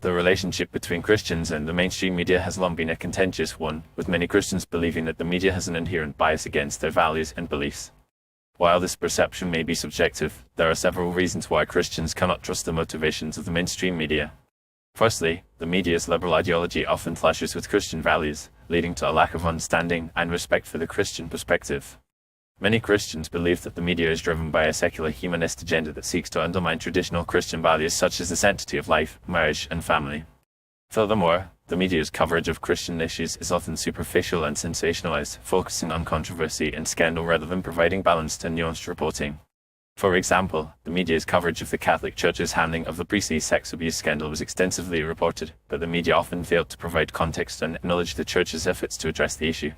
The relationship between Christians and the mainstream media has long been a contentious one, with many Christians believing that the media has an inherent bias against their values and beliefs. While this perception may be subjective, there are several reasons why Christians cannot trust the motivations of the mainstream media. Firstly, the media's liberal ideology often clashes with Christian values, leading to a lack of understanding and respect for the Christian perspective. Many Christians believe that the media is driven by a secular humanist agenda that seeks to undermine traditional Christian values such as the sanctity of life, marriage, and family. Furthermore, the media's coverage of Christian issues is often superficial and sensationalized, focusing on controversy and scandal rather than providing balanced and nuanced reporting. For example, the media's coverage of the Catholic Church's handling of the priestly sex abuse scandal was extensively reported, but the media often failed to provide context and acknowledge the Church's efforts to address the issue.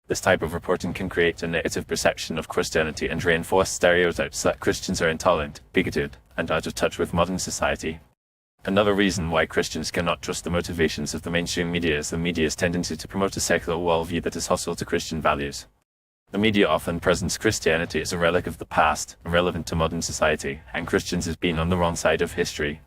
This type of reporting can create a negative perception of Christianity and reinforce stereotypes that Christians are intolerant, bigoted, and out of touch with modern society. Another reason why Christians cannot trust the motivations of the mainstream media is the media's tendency to promote a secular worldview that is hostile to Christian values. The media often presents Christianity as a relic of the past, irrelevant to modern society, and Christians as being on the wrong side of history.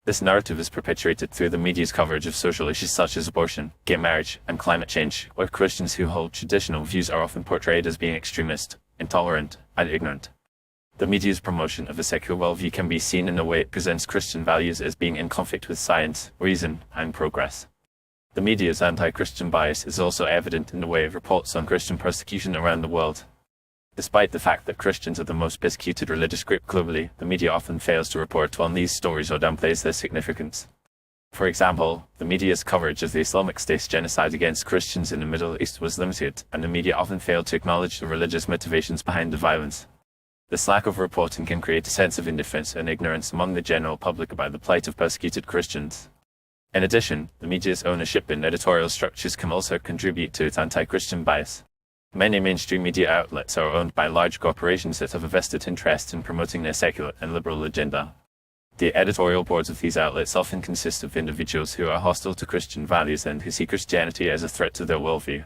This narrative is perpetuated through the media's coverage of social issues such as abortion, gay marriage, and climate change, where Christians who hold traditional views are often portrayed as being extremist, intolerant, and ignorant. The media's promotion of a secular worldview can be seen in the way it presents Christian values as being in conflict with science, reason, and progress. The media's anti-Christian bias is also evident in the way it reports on Christian persecution around the world. Despite the fact that Christians are the most persecuted religious group globally, the media often fails to report on these stories or downplays their significance. For example, the media's coverage of the Islamic State's genocide against Christians in the Middle East was limited, and the media often failed to acknowledge the religious motivations behind the violence. This lack of reporting can create a sense of indifference and ignorance among the general public about the plight of persecuted Christians. In addition, the media's ownership in editorial structures can also contribute to its anti-Christian bias. Many mainstream media outlets are owned by large corporations that have a vested interest in promoting their secular and liberal agenda. The editorial boards of these outlets often consist of individuals who are hostile to Christian values and who see Christianity as a threat to their worldview.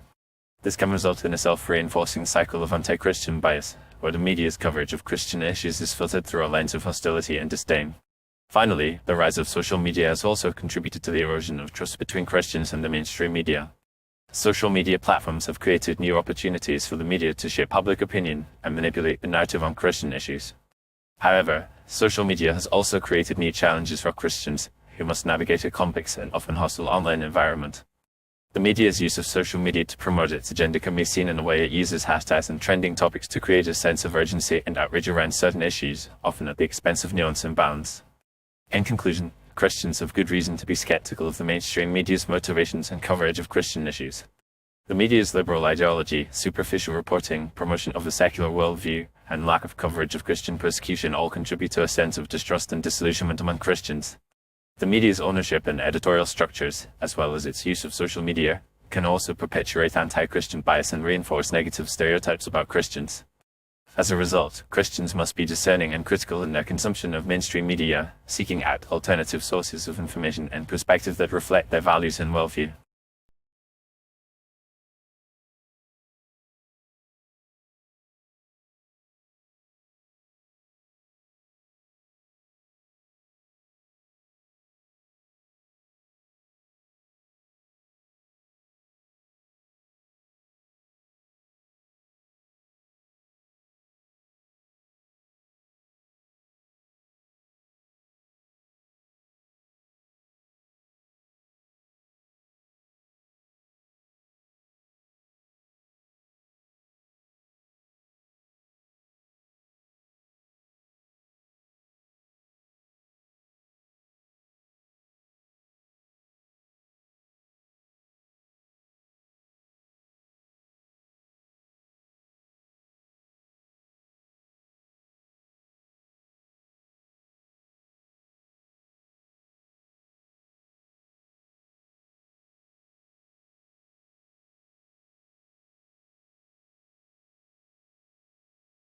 This can result in a self-reinforcing cycle of anti-Christian bias, where the media's coverage of Christian issues is filtered through a lens of hostility and disdain. Finally, the rise of social media has also contributed to the erosion of trust between Christians and the mainstream media. Social media platforms have created new opportunities for the media to shape public opinion and manipulate the narrative on Christian issues. However, social media has also created new challenges for Christians, who must navigate a complex and often hostile online environment. The media's use of social media to promote its agenda can be seen in the way it uses hashtags and trending topics to create a sense of urgency and outrage around certain issues, often at the expense of nuance and balance. In conclusion, Christians have good reason to be skeptical of the mainstream media's motivations and coverage of Christian issues. The media's liberal ideology, superficial reporting, promotion of a secular worldview, and lack of coverage of Christian persecution all contribute to a sense of distrust and disillusionment among Christians. The media's ownership and editorial structures, as well as its use of social media, can also perpetuate anti-Christian bias and reinforce negative stereotypes about Christians. As a result, Christians must be discerning and critical in their consumption of mainstream media, seeking out alternative sources of information and perspective that reflect their values and worldview.